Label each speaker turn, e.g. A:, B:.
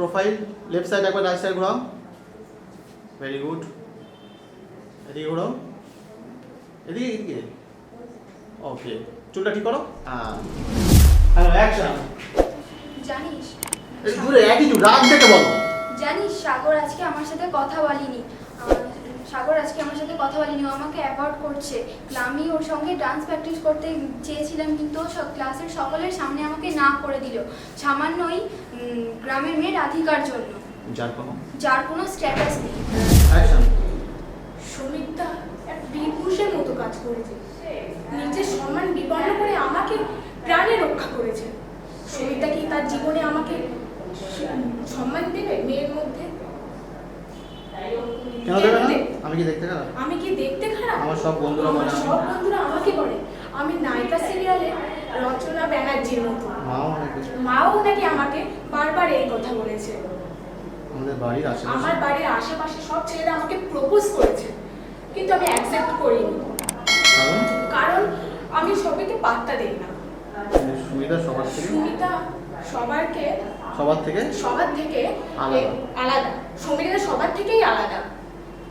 A: Profile left side একবার right side ঘোরাও, very good, এদিকে ঘোরাও, এদিকে এদিকে, ওকে, চুলটা ঠিক করো, হ্যালো অ্যাকশন।
B: জানিস
A: এই দূরে অ্যাটিটিউড রাগ দেখে বলো।
B: জানিস সাগর আজকে আমার সাথে কথা বলেনি, ও আমাকে অ্যাভয়েড করছে। আমি ওর সঙ্গে ডান্স প্র্যাকটিস করতে চেয়েছিলাম, কিন্তু ও ক্লাসের সকলের সামনে আমাকে না করে দিল, সামান্যই গ্রামের মেয়ে রাধিকার জন্য, যার কোনো স্ট্যাটাস নেই।
A: অ্যাকশন।
C: সমিতা এক বীরপুরুষের মতো কাজ করেছে, নিজের সম্মান বিপন্ন করে আমাকে প্রাণে রক্ষা করেছে। সমিতা কি তার জীবনে আমাকে সম্মান দেবে মেয়ের মধ্যে?
A: কেন দেবে না? আমি কি দেখতে খারাপ?
C: আমি কি দেখতে খারাপ?
A: আমার সব বন্ধুরা
C: আমাকে বলে আমি নায়িকা সিরিয়ালে রচনা ব্যানার্জির মতো।
A: মাও
C: নাকি আমাকে বারবার এই কথা বলেছে।
A: আমার
C: বাড়ির আশেপাশে সব ছেলেরা আমাকে প্রপোজ করেছে, কিন্তু আমি অ্যাকসেপ্ট করিনি, কারণ আমি সবাইকে পাত্তা দেই না।
A: সুমিতা
C: সবার থেকে
A: আলাদা।
C: সুমিতা সবার থেকেই আলাদা।